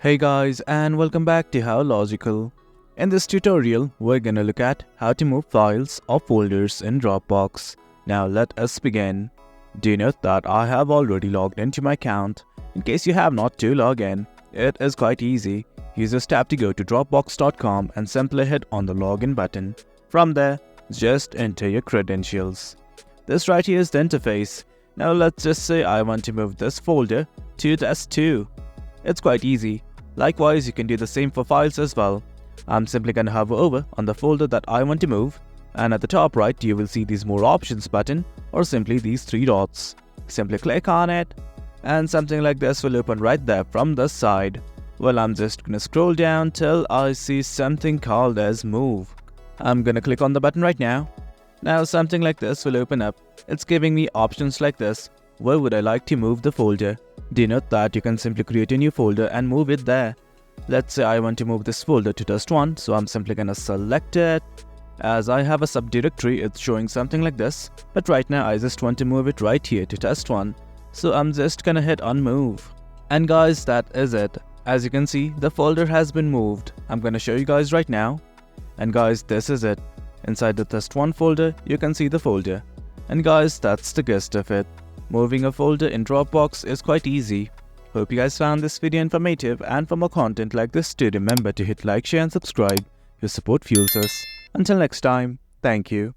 Hey guys, and welcome back to How Logical. In this tutorial, we're gonna look at how to move files or folders in Dropbox. Now let us begin. Do note that I have already logged into my account. In case you have not to log in, it is quite easy. You just have to go to dropbox.com and simply hit on the login button. From there, just enter your credentials. This right here is the interface. Now let's just say I want to move this folder to test2. It's quite easy. Likewise, you can do the same for files as well. I'm simply gonna hover over on the folder that I want to move, and at the top right you will see these more options button or simply these three dots. Simply click on it and something like this will open right there from the side. Well, I'm just gonna scroll down till I see something called as move. I'm gonna click on the button right now. Now something like this will open up. It's giving me options like this. Where would I like to move the folder? Do note that you can simply create a new folder and move it there. Let's say I want to move this folder to test1, so I'm simply gonna select it. As I have a subdirectory, it's showing something like this, but right now I just want to move it right here to test1, so I'm just gonna hit on move. And guys, that is it. As you can see, the folder has been moved. I'm gonna show you guys right now. And guys, this is it. Inside the test1 folder, you can see the folder. And guys, that's the gist of it. Moving a folder in Dropbox is quite easy. Hope you guys found this video informative, and for more content like this, do remember to hit like, share and subscribe. Your support fuels us. Until next time, thank you.